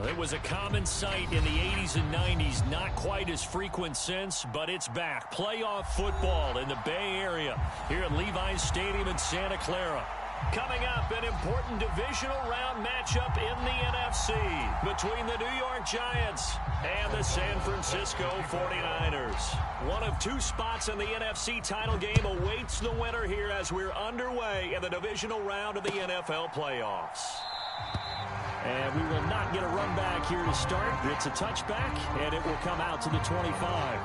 It was a common sight in the 80s and 90s, not quite as frequent since, but it's back. Playoff football in the Bay Area here at Levi's Stadium in Santa Clara. Coming up, an important divisional round matchup in the NFC between the New York Giants and the San Francisco 49ers. One of two spots in the NFC title game awaits the winner here as we're underway in the divisional round of the NFL playoffs. And we will not get a run back here to start. It's a touchback, and it will come out to the 25.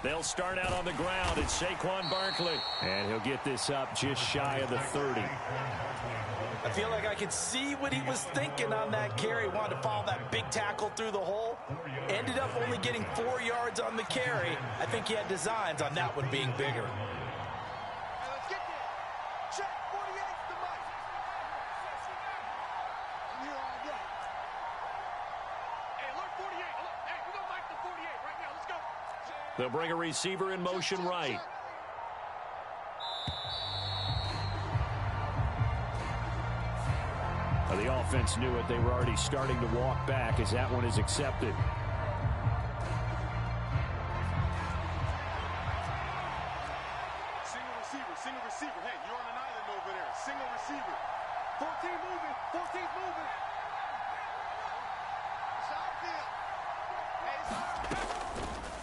They'll start out on the ground. It's Saquon Barkley. And he'll get this up just shy of the 30. I feel like I could see what he was thinking on that carry. Wanted to follow that big tackle through the hole. Ended up only getting 4 yards on the carry. I think he had designs on that one being bigger. They'll bring a receiver in motion right. Well, the offense knew it. They were already starting to walk back as that one is accepted. Single receiver. Hey, you're on an island over there. Single receiver. 14 moving. 14's moving.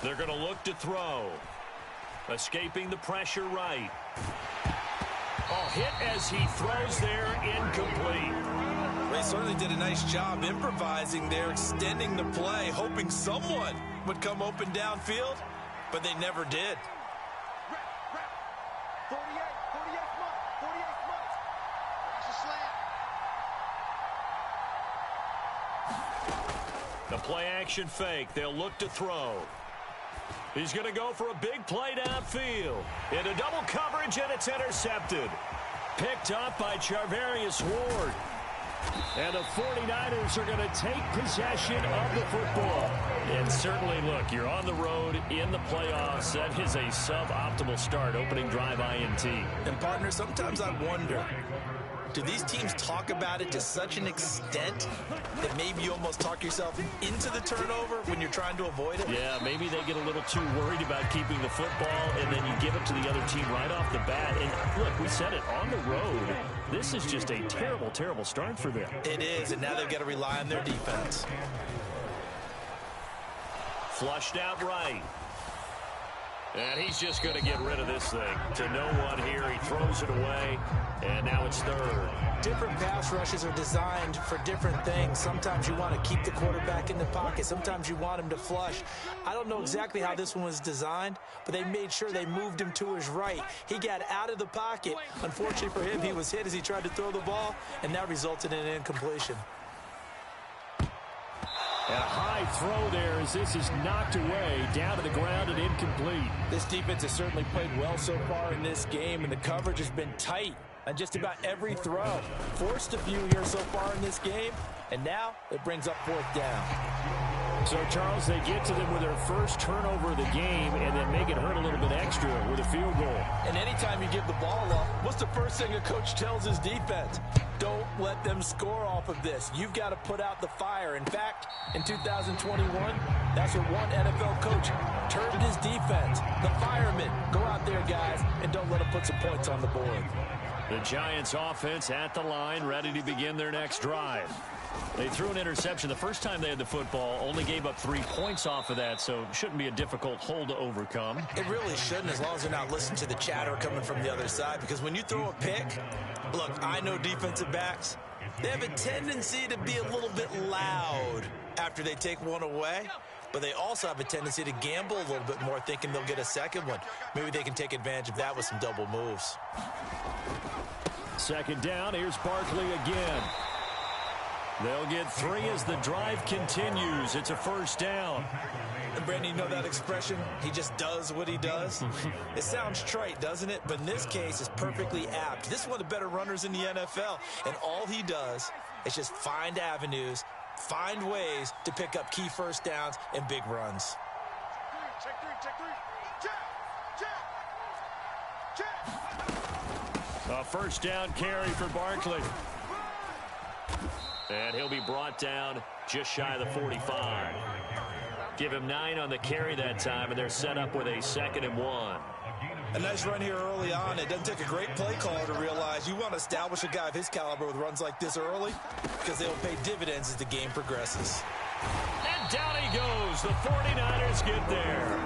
They're going to look to throw. Escaping the pressure right. Oh, hit as he throws there, incomplete. They certainly did a nice job improvising there, extending the play, hoping someone would come open downfield, but they never did. 48 months. That's a slant. The play action fake. They'll look to throw. He's going to go for a big play downfield. Into double coverage, and it's intercepted. Picked up by Charvarius Ward. And the 49ers are going to take possession of the football. And certainly, look, you're on the road in the playoffs. That is a suboptimal start, opening drive INT. And, partner, sometimes I wonder, do these teams talk about it to such an extent that maybe you almost talk yourself into the turnover when you're trying to avoid it? Yeah, maybe they get a little too worried about keeping the football, and then you give it to the other team right off the bat. And look, we said it, on the road, this is just a terrible, terrible start for them. It is, and now they've got to rely on their defense. Flushed out right. And he's just going to get rid of this thing. To no one here. He throws it away. And now it's third. Different pass rushes are designed for different things. Sometimes you want to keep the quarterback in the pocket. Sometimes you want him to flush. I don't know exactly how this one was designed, but they made sure they moved him to his right. He got out of the pocket. Unfortunately for him, he was hit as he tried to throw the ball, and that resulted in an incompletion. And a high throw there as this is knocked away, down to the ground and incomplete. This defense has certainly played well so far in this game, and the coverage has been tight on just about every throw. Forced a few here so far in this game, and now it brings up fourth down. So, Charles, they get to them with their first turnover of the game and then make it hurt a little bit extra with a field goal. And anytime you give the ball up, what's the first thing a coach tells his defense? Don't let them score off of this. You've got to put out the fire. In fact, in 2021, that's what one NFL coach termed his defense. The firemen. Go out there, guys, and don't let them put some points on the board. The Giants offense at the line, ready to begin their next drive. They threw an interception the first time they had the football, only gave up 3 points off of that, so it shouldn't be a difficult hole to overcome. It really shouldn't, as long as they're not listening to the chatter coming from the other side, because when you throw a pick, look, I know defensive backs, they have a tendency to be a little bit loud after they take one away, but they also have a tendency to gamble a little bit more, thinking they'll get a second one. Maybe they can take advantage of that with some double moves. Second down, here's Barkley again. They'll get 3 as the drive continues. It's a first down. And Brandon, you know that expression? He just does what he does. It sounds trite, doesn't it? But in this case, it's perfectly apt. This is one of the better runners in the NFL. And all he does is just find avenues, find ways to pick up key first downs and big runs. Check three, check three. Check. A first down carry for Barkley. And he'll be brought down just shy of the 45. Give him 9 on the carry that time, and they're set up with a 2nd and 1. A nice run here early on. It doesn't take a great play caller to realize you want to establish a guy of his caliber with runs like this early because they'll pay dividends as the game progresses. And down he goes. The 49ers get there.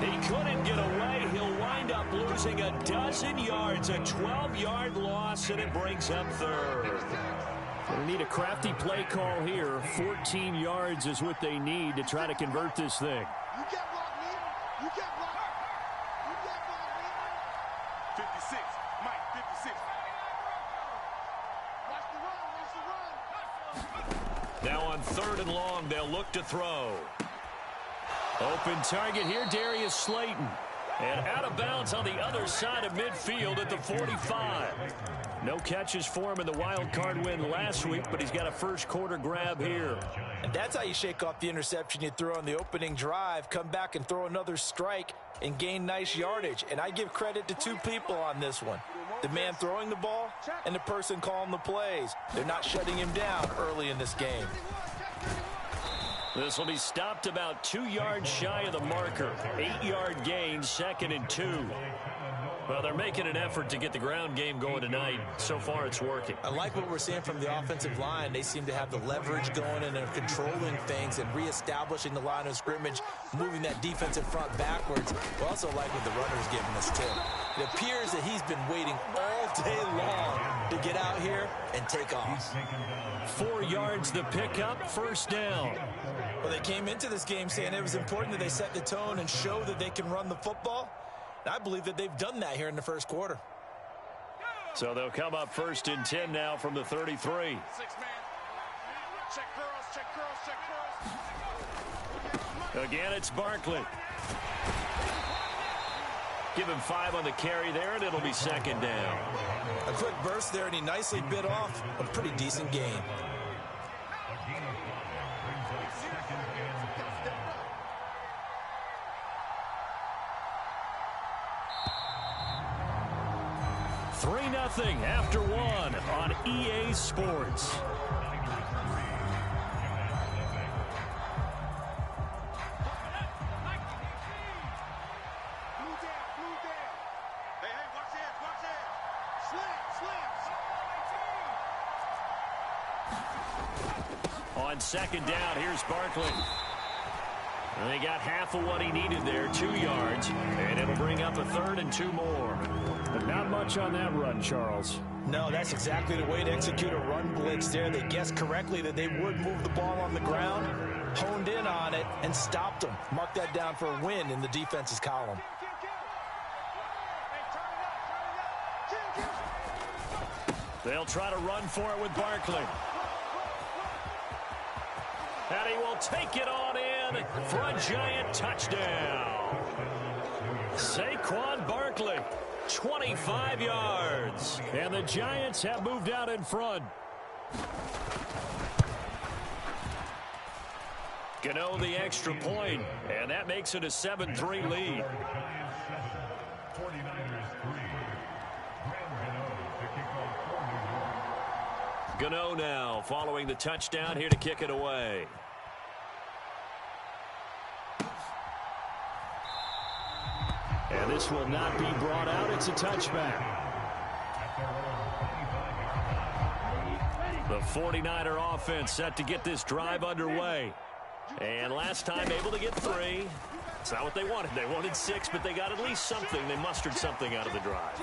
He couldn't get away. He'll wind up losing a dozen yards, a 12-yard loss, and it brings up 3rd. They need a crafty play call here. 14 yards is what they need to try to convert this thing. You can't block me. You can't block. You can't block me. 56. Mike, 56. Watch the run. Now on 3rd and long, they'll look to throw. Open target here, Darius Slayton. And out of bounds on the other side of midfield at the 45. No catches for him in the wild card win last week, but he's got a first quarter grab here. And that's how you shake off the interception you throw on the opening drive, come back and throw another strike and gain nice yardage. And I give credit to 2 people on this one. The man throwing the ball and the person calling the plays. They're not shutting him down early in this game. This will be stopped about 2 yards shy of the marker. 8-yard gain, 2nd and 2. Well, they're making an effort to get the ground game going tonight. So far, it's working. I like what we're seeing from the offensive line. They seem to have the leverage going and they're controlling things and reestablishing the line of scrimmage, moving that defensive front backwards. We also like what the runner's giving us, too. It appears that he's been waiting all day long to get out here and take off. 4 yards the pickup, first down. Well, they came into this game saying it was important that they set the tone and show that they can run the football. I believe that they've done that here in the first quarter. So they'll come up 1st and 10 now from the 33. 6 man. Check curls, check curls, check curls. Again, it's Barkley. Give him 5 on the carry there, and it'll be 2nd down. A quick burst there, and he nicely bit off a pretty decent gain. Nothing after 1 on EA Sports. On 2nd down, here's Barkley. And they got half of what he needed there, 2 yards, and it'll bring up a 3rd and 2 more. But not much on that run, Charles. No, that's exactly the way to execute a run blitz there. They guessed correctly that they would move the ball on the ground, honed in on it, and stopped them. Mark that down for a win in the defense's column. They'll try to run for it with Barkley. And he will take it on in for a giant touchdown. Saquon Barkley, 25 yards. And the Giants have moved out in front. Gano the extra point, and that makes it a 7-3 lead. Gano now following the touchdown, here to kick it away. And this will not be brought out. It's a touchback. The 49er offense set to get this drive underway. And last time able to get 3. It's not what they wanted. They wanted 6, but they got at least something. They mustered something out of the drive.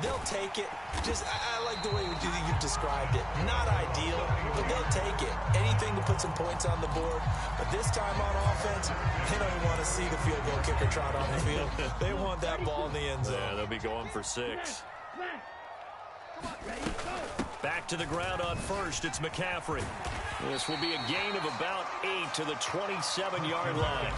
They'll take it. I like the way you've described it. Not ideal, but they'll take it. Anything to put some points on the board. But this time on offense, they don't even want to see the field goal kicker trot on the field. They want that ball in the end zone. Yeah, they'll be going for 6. Come on, ready, go. Back to the ground on first. It's McCaffrey. This will be a gain of about 8 to the 27-yard line.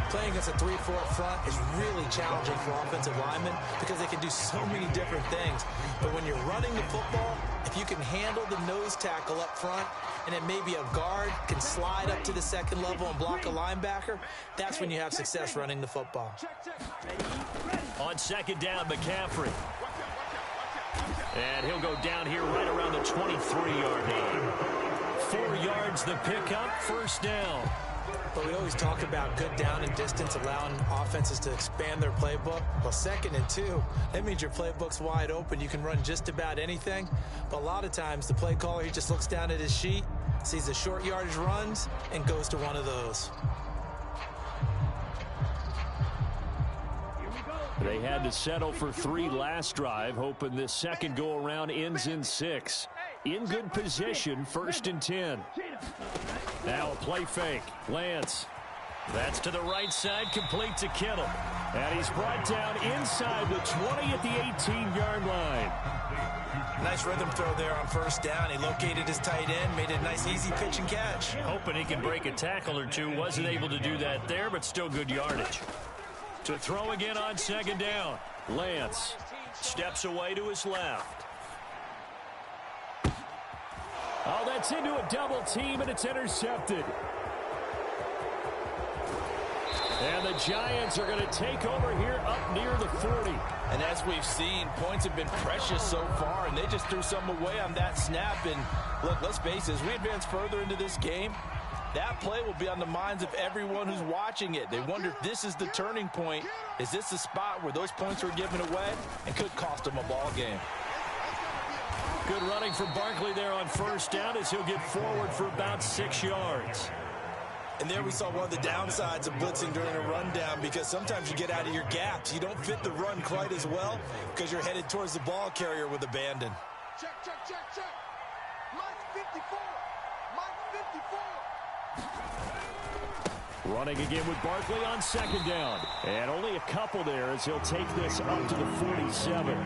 Playing against a 3-4 front is really challenging for offensive linemen because they can do so many different things. But when you're running the football, if you can handle the nose tackle up front and then maybe a guard can slide up to the second level and block a linebacker, that's when you have success running the football. On second down, McCaffrey. And he'll go down here right around the 23-yard line. 4 yards the pickup, first down. But we always talk about good down and distance, allowing offenses to expand their playbook. Well, 2nd and 2, that means your playbook's wide open. You can run just about anything. But a lot of times, the play caller, he just looks down at his sheet, sees the short yardage runs, and goes to one of those. They had to settle for 3 last drive, hoping this second go-around ends in 6. In good position, 1st and 10. Now a play fake. Lance. That's to the right side, complete to Kittle. And he's brought down inside the 20 at the 18-yard line. Nice rhythm throw there on first down. He located his tight end, made a nice easy pitch and catch. Hoping he can break a tackle or two. Wasn't able to do that there, but still good yardage. To throw again on second down. Lance steps away to his left. Oh, that's into a double team, and it's intercepted. And the Giants are going to take over here up near the 40. And as we've seen, points have been precious so far, and they just threw some away on that snap. And look, let's face it, as we advance further into this game, that play will be on the minds of everyone who's watching it. They wonder if this is the turning point. Is this the spot where those points were given away and could cost them a ball game? Good running from Barkley there on first down as he'll get forward for about 6 yards. And there we saw one of the downsides of blitzing during a rundown, because sometimes you get out of your gaps. You don't fit the run quite as well because you're headed towards the ball carrier with abandon. Check, check, check, check. Mike 54. Mike 54. Running again with Barkley on second down. And only a couple there as he'll take this up to the 47.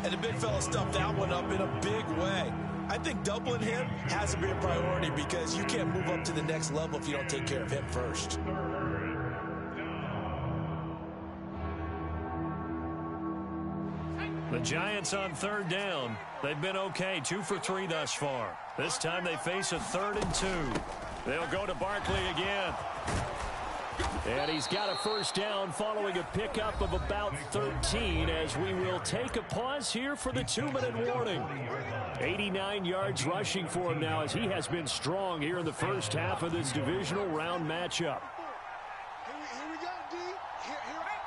And the big fella stuffed that one up in a big way. I think doubling him has to be a priority because you can't move up to the next level if you don't take care of him first. The Giants on third down. They've been okay, 2 for 3 thus far. This time they face a 3rd and 2. They'll go to Barkley again. And he's got a first down following a pickup of about 13 as we will take a pause here for the 2-minute warning. 89 yards rushing for him now as he has been strong here in the first half of this divisional round matchup. Here we go, D. Here I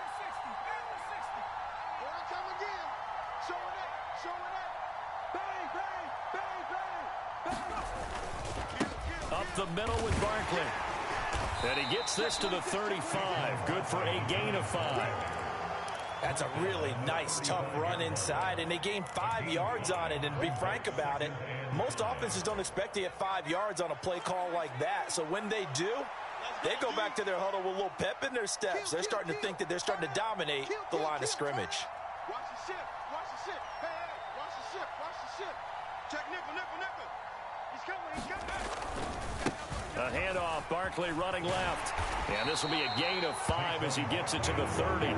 come again. Showing it. Bang, bang, bang, bang. Up the middle with Barkley. And he gets this to the 35. Good for a gain of 5. That's a really nice, tough run inside, and they gained 5 yards on it. And to be frank about it, most offenses don't expect to get 5 yards on a play call like that. So when they do, they go back to their huddle with a little pep in their steps. They're starting to think that they're starting to dominate the line of scrimmage. Watch the ship. Watch the ship. Hey, watch the ship. Watch the ship. Check nickel. He's coming. A handoff, Barkley running left. And this will be a gain of 5 as he gets it to the 30.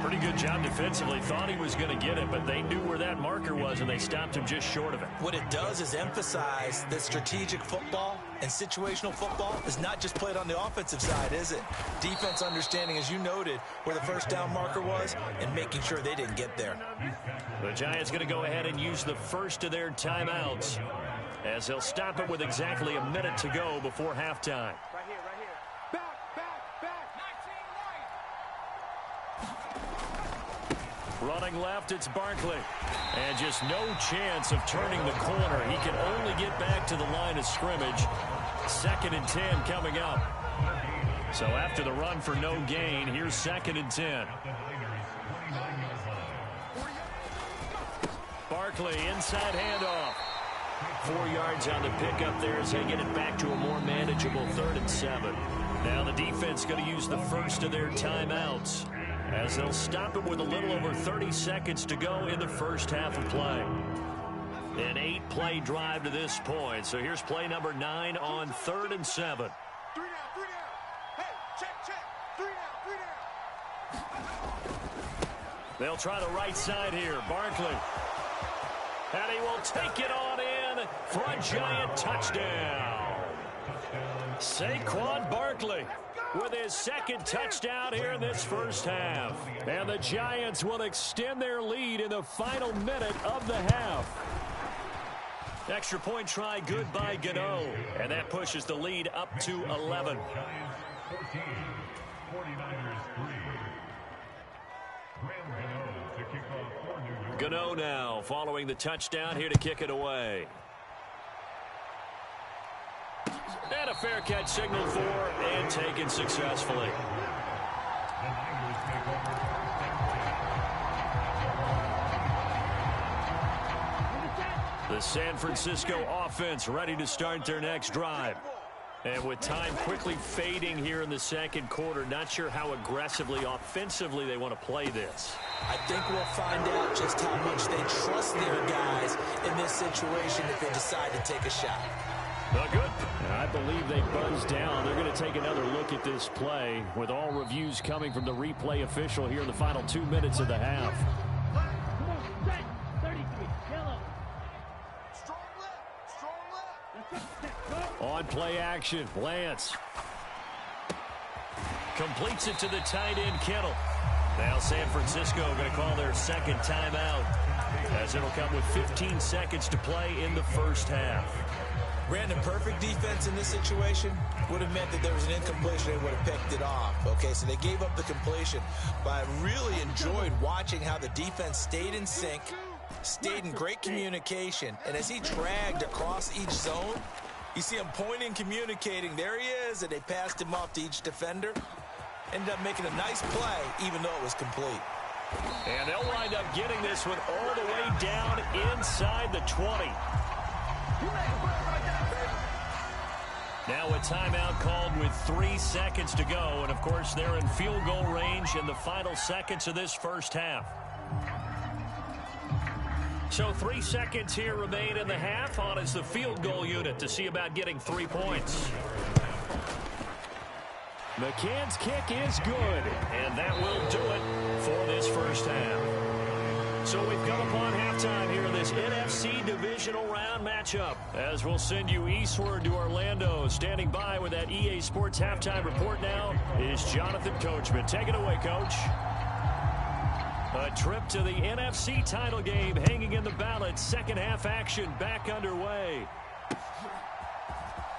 Pretty good job defensively. Thought he was going to get it, but they knew where that marker was, and they stopped him just short of it. What it does is emphasize that strategic football and situational football is not just played on the offensive side, is it? Defense understanding, as you noted, where the first down marker was and making sure they didn't get there. The Giants going to go ahead and use the first of their timeouts as they'll stop it with exactly a minute to go before halftime. Right here. Back. 19 right. Running left, it's Barkley. And just no chance of turning the corner. He can only get back to the line of scrimmage. 2nd and 10 coming up. So after the run for no gain, here's 2nd and 10. Barkley, inside handoff. 4 yards on the pickup there as they get it back to a more manageable 3rd and 7. Now the defense going to use the first of their timeouts as they'll stop it with a little over 30 seconds to go in the first half of play. An 8-play drive to this point. So here's play number 9 on 3rd and 7. 3 down, 3 down. Hey, check. 3 down, 3 down. They'll try the right side here. Barkley. And he will take it on in for a Giant touchdown. Saquon Barkley with his second touchdown here in this first half. And the Giants will extend their lead in the final minute of the half. Extra point try good by Gano. And that pushes the lead up to 11. Gano now following the touchdown here to kick it away. And a fair catch signaled for and taken successfully. The San Francisco offense ready to start their next drive. And with time quickly fading here in the second quarter, not sure how aggressively, offensively they want to play this. I think we'll find out just how much they trust their guys in this situation if they decide to take a shot. Good. I believe they buzzed down. They're going to take another look at this play with all reviews coming from the replay official here in the final 2 minutes of the half. On play action, Lance. Completes it to the tight end, Kittle. Now San Francisco going to call their second timeout, as it'll come with 15 seconds to play in the first half. Brandon, perfect defense in this situation would have meant that there was an incompletion. They would have picked it off. Okay, so they gave up the completion. But I really enjoyed watching how the defense stayed in sync, stayed in great communication. And as he dragged across each zone, you see him pointing, communicating. There he is, and they passed him off to each defender. Ended up making a nice play, even though it was complete. And they'll wind up getting this one all the way down inside the 20. Now a timeout called with 3 seconds to go. And, of course, they're in field goal range in the final seconds of this first half. So 3 seconds here remain in the half on as the field goal unit to see about getting 3 points. McCann's kick is good. And that will do it for this first half. So we've come upon halftime here in this NFC divisional round matchup. As we'll send you eastward to Orlando. Standing by with that EA Sports halftime report now is Jonathan Coachman. Take it away, Coach. A trip to the NFC title game hanging in the balance. Second half action back underway.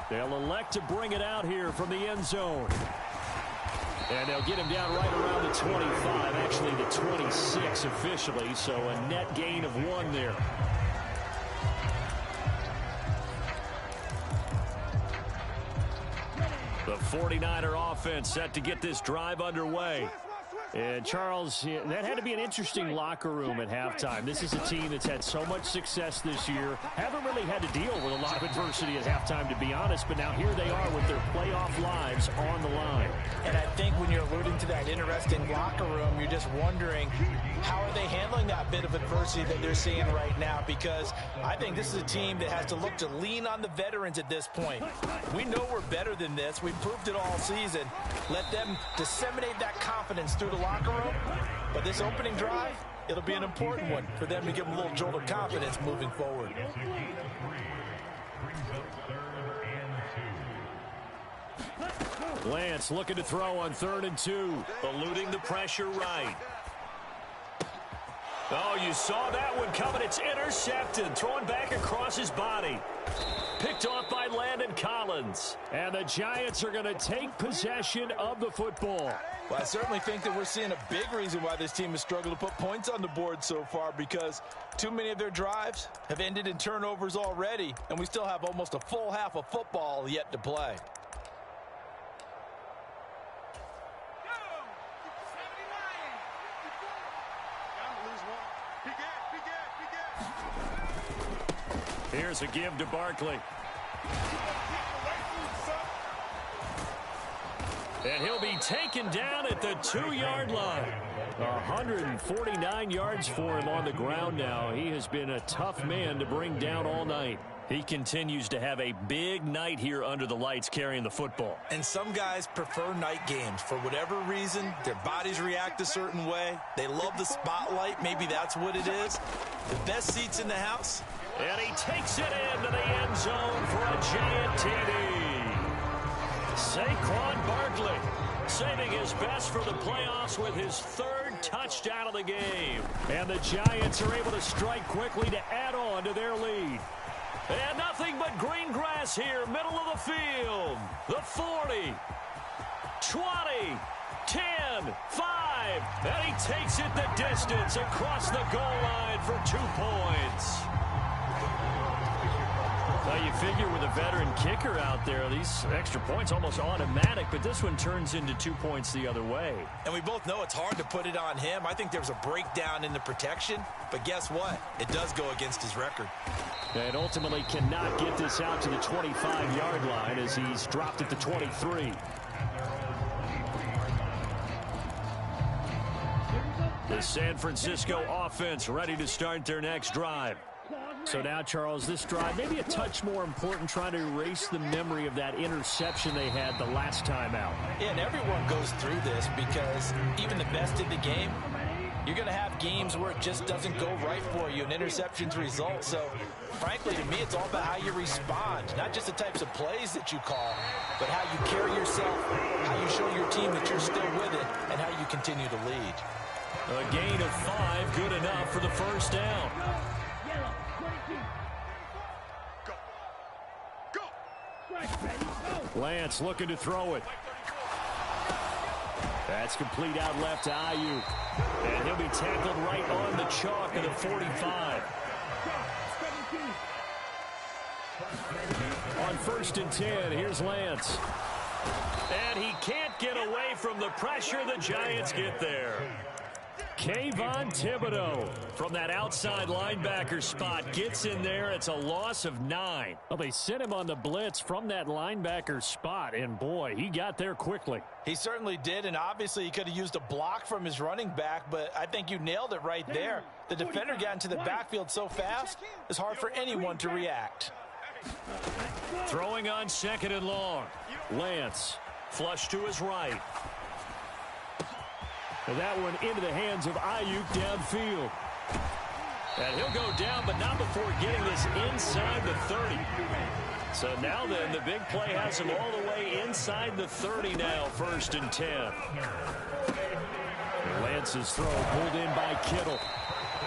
They'll elect to bring it out here from the end zone. And they'll get him down right around the 25, actually the 26 officially, so a net gain of 1 there. The 49er offense set to get this drive underway. And, Charles, that had to be an interesting locker room at halftime. This is a team that's had so much success this year. Haven't really had to deal with a lot of adversity at halftime, to be honest. But now here they are with their playoff lives on the line. And I think when you're alluding to that interesting locker room, you're just wondering how are they handling that bit of adversity that they're seeing right now? Because I think this is a team that has to look to lean on the veterans at this point. We know we're better than this. We've proved it all season. Let them disseminate that confidence through the locker room. But this opening drive, it'll be an important one for them to give them a little jolt of confidence moving forward. Lance looking to throw on 3rd and 2. Eluding the pressure right. Oh, you saw that one coming. It's intercepted. Thrown back across his body. Picked off by Landon Collins. And the Giants are going to take possession of the football. Well, I certainly think that we're seeing a big reason why this team has struggled to put points on the board so far, because too many of their drives have ended in turnovers already, and we still have almost a full half of football yet to play. Here's a give to Barkley. And he'll be taken down at the 2-yard line. 149 yards for him on the ground now. He has been a tough man to bring down all night. He continues to have a big night here under the lights carrying the football. And some guys prefer night games. For whatever reason, their bodies react a certain way. They love the spotlight. Maybe that's what it is. The best seats in the house. And he takes it into the end zone for a giant TD. Saquon Barkley saving his best for the playoffs with his third touchdown of the game. And the Giants are able to strike quickly to add on to their lead. And nothing but green grass here, middle of the field. The 40, 20, 10, 5. And he takes it the distance across the goal line for 2 points. Well, you figure with a veteran kicker out there, these extra points almost automatic, but this one turns into 2 points the other way. And we both know it's hard to put it on him. I think there's a breakdown in the protection, but guess what? It does go against his record. And ultimately cannot get this out to the 25-yard line as he's dropped at the 23. The San Francisco offense ready to start their next drive. So now, Charles, this drive maybe a touch more important, trying to erase the memory of that interception they had the last time out. Yeah, and everyone goes through this because even the best in the game, you're going to have games where it just doesn't go right for you and interceptions result. So, frankly, to me, it's all about how you respond, not just the types of plays that you call, but how you carry yourself, how you show your team that you're still with it, and how you continue to lead. A gain of 5, good enough for the first down. Lance looking to throw it. That's complete out left to Aiyuk. And he'll be tackled right on the chalk of the 45. On 1st and 10, here's Lance. And he can't get away from the pressure. The Giants get there. Kayvon Thibodeaux from that outside linebacker spot gets in there. It's a loss of 9. Well, they sent him on the blitz from that linebacker spot, and boy, he got there quickly. He certainly did, and obviously he could have used a block from his running back, but I think you nailed it right there. The defender got into the backfield so fast, it's hard for anyone to react. Throwing on 2nd and long. Lance. Flush to his right. And that one into the hands of Aiyuk downfield. And he'll go down, but not before getting this inside the 30. So now then, the big play has him all the way inside the 30 now, 1st and 10. Lance's throw pulled in by Kittle.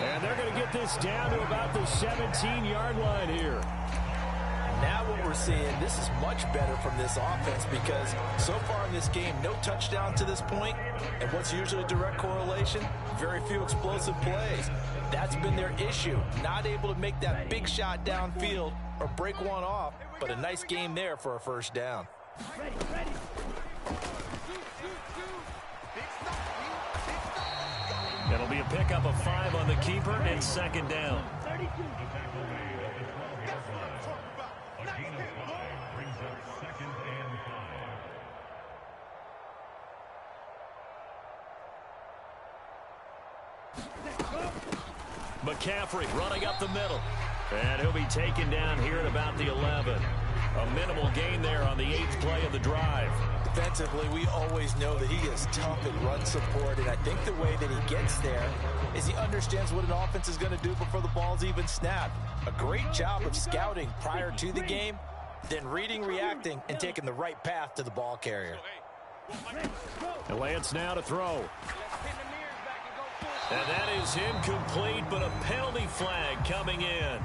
And they're going to get this down to about the 17-yard line here. Now what we're seeing, this is much better from this offense because so far in this game, no touchdown to this point. And what's usually a direct correlation? Very few explosive plays. That's been their issue. Not able to make that big shot downfield or break one off, but a nice game there for a first down. It'll be a pickup of 5 on the keeper and 2nd down. McCaffrey running up the middle. And he'll be taken down here at about the 11. A minimal gain there on the 8th play of the drive. Defensively, we always know that he is tough in run support, and I think the way that he gets there is he understands what an offense is going to do before the ball's even snapped. A great job of scouting prior to the game, then reading, reacting, and taking the right path to the ball carrier. And Lance now to throw. And that is incomplete, but a penalty flag coming in.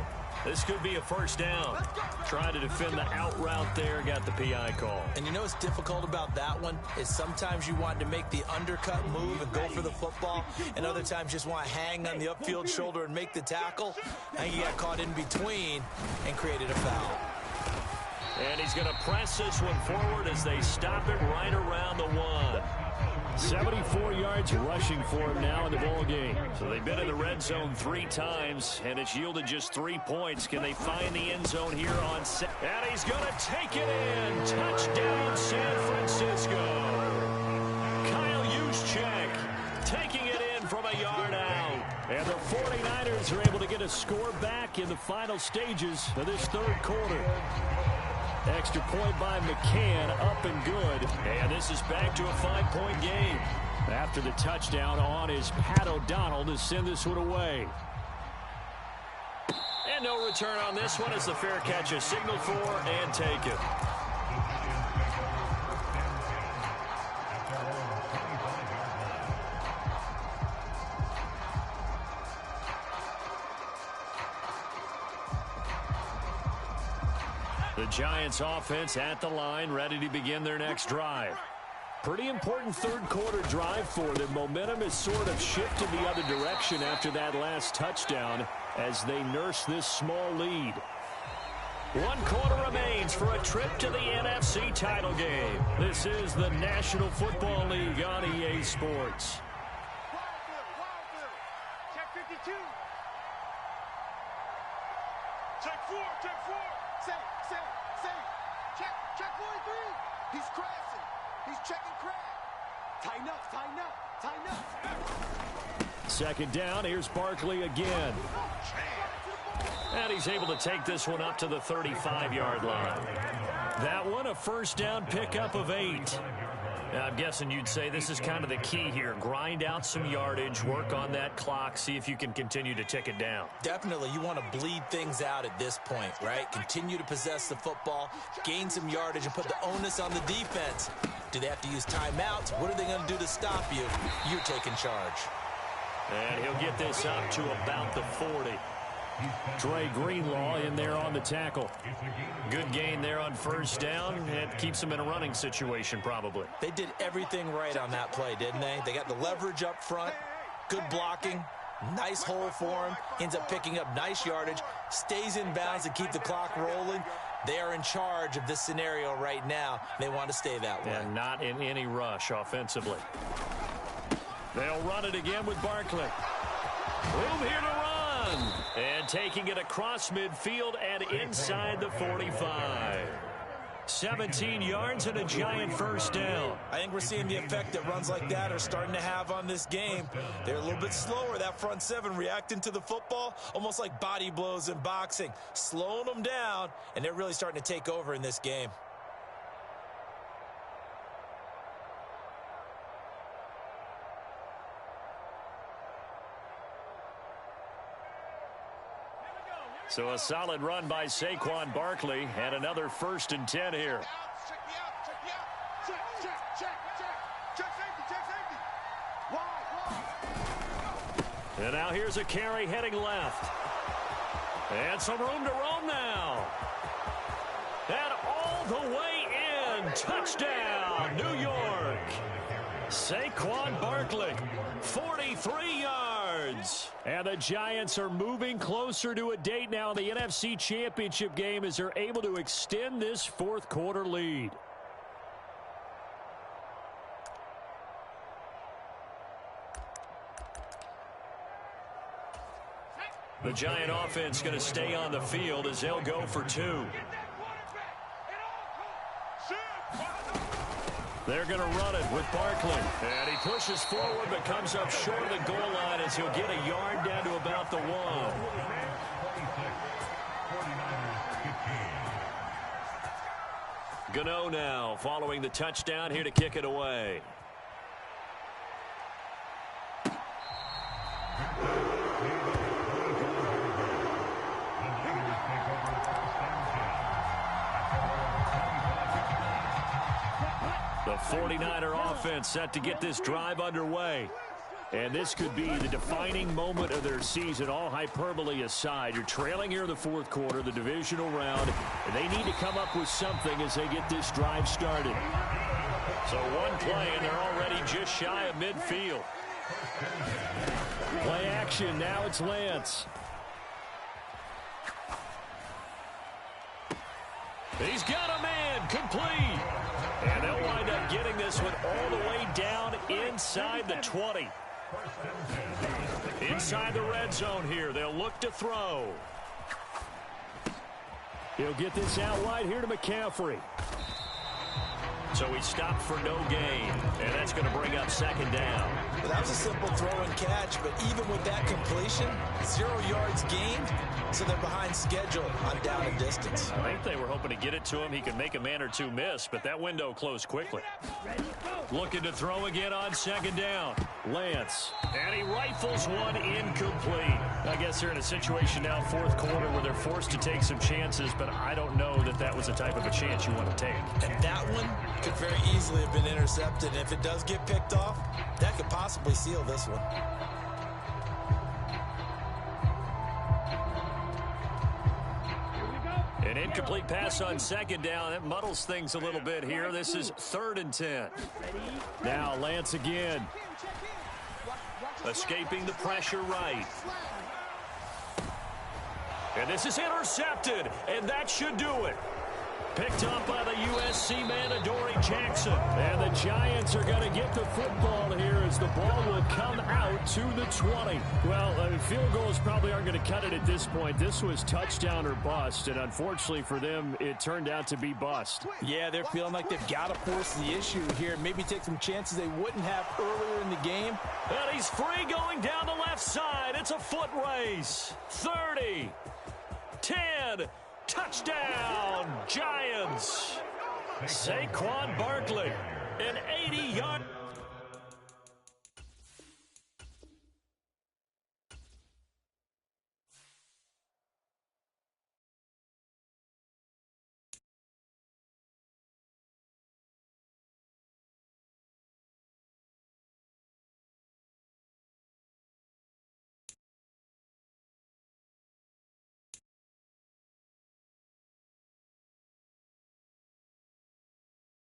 This could be a first down. Trying to defend the out route there, got the PI call. And you know what's difficult about that one is sometimes you want to make the undercut move and go for the football, and other times just want to hang on the upfield shoulder and make the tackle. And he got caught in between and created a foul. And he's going to press this one forward as they stop it right around the 1. 74 yards rushing for him now in the ball game. So they've been in the red zone 3 times, and it's yielded just 3 points. Can they find the end zone here on set? And he's going to take it in. Touchdown, San Francisco. Kyle Juszczyk taking it in from a yard out. And the 49ers are able to get a score back in the final stages of this third quarter. Extra point by McCann, up and good. And this is back to a 5-point game. After the touchdown on is Pat O'Donnell to send this one away. And no return on this one as the fair catch is signaled for and taken. The Giants offense at the line, ready to begin their next drive. Pretty important third quarter drive for them. Momentum has sort of shifted the other direction after that last touchdown as they nurse this small lead. 1 quarter remains for a trip to the NFC title game. This is the National Football League on EA Sports. Check 52. Check 4. Say. Check 43. He's crashing. He's checking crash. Tighten up. Second down, here's Barkley again. And he's able to take this one up to the 35-yard line. That one, a first down pickup of 8. Now, I'm guessing you'd say this is kind of the key here. Grind out some yardage, work on that clock, see if you can continue to tick it down. Definitely, you want to bleed things out at this point, right? Continue to possess the football, gain some yardage, and put the onus on the defense. Do they have to use timeouts? What are they going to do to stop you? You're taking charge. And he'll get this up to about the 40. Dre Greenlaw in there on the tackle. Good gain there on first down. It keeps them in a running situation probably. They did everything right on that play, didn't they? They got the leverage up front, good blocking, nice hole for him, ends up picking up nice yardage, stays in bounds to keep the clock rolling. They are in charge of this scenario right now. They want to stay that way. And not in any rush offensively. They'll run it again with Barkley. Room here to run. And taking it across midfield and inside the 45. 17 yards and a Giant first down. I think we're seeing the effect that runs like that are starting to have on this game. They're a little bit slower, that front seven, reacting to the football, almost like body blows in boxing, slowing them down, and they're really starting to take over in this game. So a solid run by Saquon Barkley and another 1st and 10 here. Check me out. Check safety. Wide. And now here's a carry heading left. And some room to roam now. And all the way in. Touchdown, New York. Saquon Barkley, 43 yards. And the Giants are moving closer to a date now in the NFC Championship game as they're able to extend this fourth quarter lead. The Giant offense going to stay on the field as they'll go for 2. They're going to run it with Barkley. And he pushes forward but comes up short of the goal line as he'll get a yard down to about the 1. Gano now following the touchdown here to kick it away. The 49er offense set to get this drive underway. And this could be the defining moment of their season, all hyperbole aside. You're trailing here in the fourth quarter, the divisional round, and they need to come up with something as they get this drive started. So one play, and they're already just shy of midfield. Play action, now it's Lance. He's got a man, complete. And they'll wind up getting this one all the way down inside the 20. Inside the red zone here, they'll look to throw. He'll get this out wide here to McCaffrey. So he stopped for no gain, and that's going to bring up 2nd down. Well, that was a simple throw and catch, but even with that completion, 0 yards gained, so they're behind schedule on down and distance. I think they were hoping to get it to him. He could make a man or two miss, but that window closed quickly. Looking to throw again on second down. Lance. And he rifles one incomplete. I guess they're in a situation now, fourth quarter, where they're forced to take some chances, but I don't know that that was the type of a chance you want to take. And that one could very easily have been intercepted. And if it does get picked off, that could possibly seal this one. An incomplete pass on second down. That muddles things a little bit here. This is 3rd and 10. Now Lance again. Escaping the pressure right. And this is intercepted, and that should do it. Picked up by the USC man, Adoree Jackson. And the Giants are going to get the football here as the ball will come out to the 20. Well, field goals probably aren't going to cut it at this point. This was touchdown or bust, and unfortunately for them, it turned out to be bust. Yeah, they're feeling like they've got to force the issue here. Maybe take some chances they wouldn't have earlier in the game. And he's free going down the left side. It's a foot race. 30, 10, touchdown, Giants. Saquon Barkley, an 80-yard